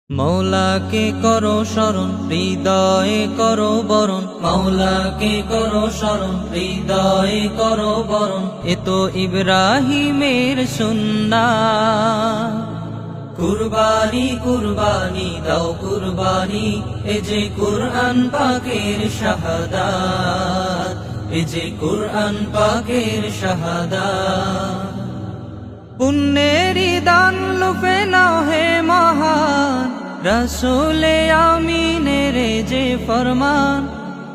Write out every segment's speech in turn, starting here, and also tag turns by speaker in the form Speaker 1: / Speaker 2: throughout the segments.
Speaker 1: মৌলাকে করো স্মরণ হৃদয়ে করো বরণ, মৌলাকে করো স্মরণ হৃদয়ে করো বরণ। এ তো ইব্রাহিমের সুন্নাহ। কুরবানি কুরবানি দাও কুরবানি, এ যে কুরআন পাকের শাহাদাত, এ যে কুরআন পাকের শাহাদাত। পুণ্যেরি দান লুফে নাও হে মহান, রসুলে আমিনের যে ফরমান।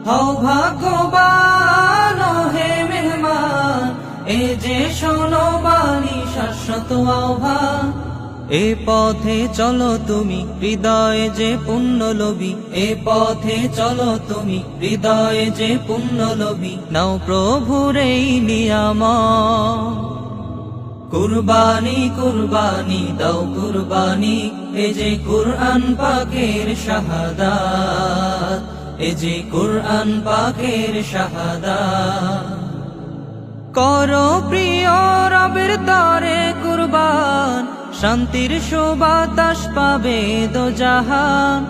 Speaker 1: হও ভাগ্যবান হে মেহমান, এ যে শোনো বাণী শাশ্বত আহ্বান। এ পথে চলো তুমি হৃদয়ে যে পুণ্যলোভী, এ পথে চলো তুমি হৃদয়ে যে পুণ্যলোভী। নাও প্রভুর এই নিয়ামত। কুরবানি কুরবানি দাও কুরবানি, এ যে কুরআন পাকের শাহাদাত, এ যে কুরআন পাকের শাহাদাত। করো প্রিয় রবের তরে কুরবান, শান্তির সুবাতাস পাবে দোজাহান।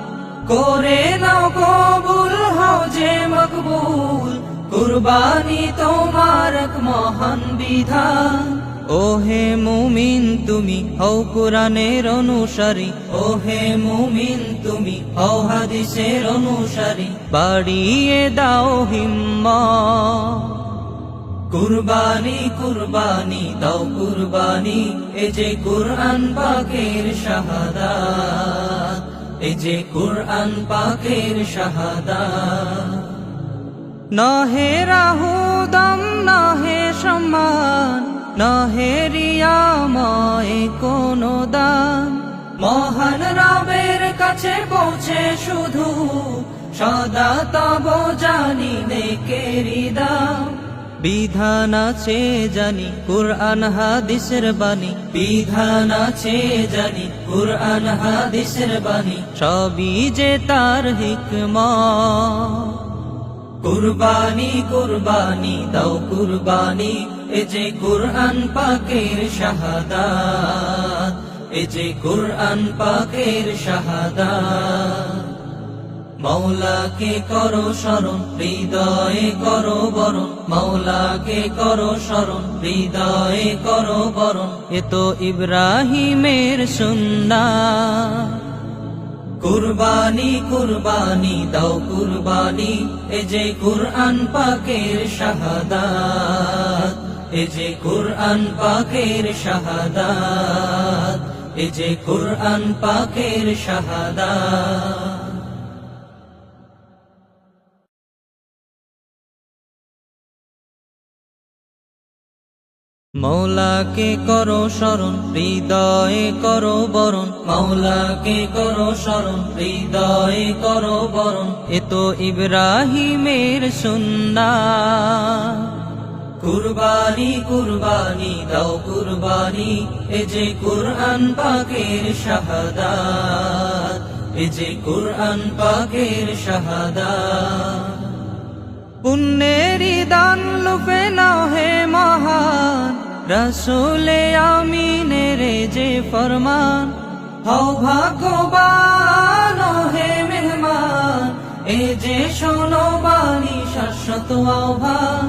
Speaker 1: করে নাও কবুল হও যে মকবুল, কুরবানি তোমার এক মহান বিধান। ও হে মুমিন তুমি হও কুরআনের অনুসারী, ও হে মুমিন তুমি হও হাদিসের অনুসারী। বাড়িয়ে দাও হিম্মত। কুরবানি কুরবানি দাও কুরবানি, এ যে কুরআন পাকের শাহাদাত, এ যে কুরআন পাকের শাহাদাত। নহে রাহুদম নহে সম্মান, নহে রিয়াময় কোনো দান। মহান রবের কাছে পৌঁছে শুধু সদা তব জানি নেকেরি দাম। বিধান আছে জানি কুরআন হাদিসের বাণী, বিধান আছে জানি কুরআন হাদিসের বাণী। সবই যে তার হিকমত। কুরবানি কুরবানি দাও কুরবানি, এ যে কুরআন পাকের শাহাদাত, এ যে কুরআন পাকের শাহাদাত। মৌলাকে করো স্মরণ হৃদয়ে করো বরণ, মৌলাকে করো স্মরণ হৃদয়ে করো বরণ। এ তো ইব্রাহিমের সুন্নাহ। কুরবানি কুরবানি দাও কুরবানি, এ যে কুরআন পাকের শাহাদাত, এ যে কুরআন পাকের শাহাদাত, এ যে কুরআন পাকের শাহাদাত। মৌলাকে করো স্মরণ হৃদয়ে করো বরণ, মৌলাকে করো স্মরণ হৃদয়ে করো বরণ। এ তো ইব্রাহিমের সুন্নাহ। কুরবানি কুরবানি দাও কুরবানি, এ যে কুরআন পাকের শাহাদাত, এ যে কুরআন পাকের শাহাদাত। পুণ্যেরি দান লুফে নাও হে মহান, রসুলে আমিনের যে ফরমান। হও ভাগ্যবান হে মেহমান, এ যে শোনো বাণী শাশ্বত আহ্বান।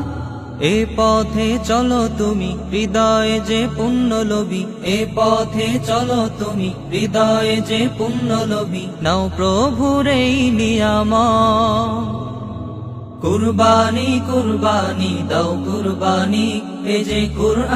Speaker 1: এ পথে চলো তুমি হৃদয়ে যে পুণ্যলোভী, এ পথে চলো তুমি হৃদয়ে যে পুণ্যলোভী। নাও প্রভুর এই নিয়ামত। কুরবানি কুরবানি দাও কুরবানি, এ যে কুরআন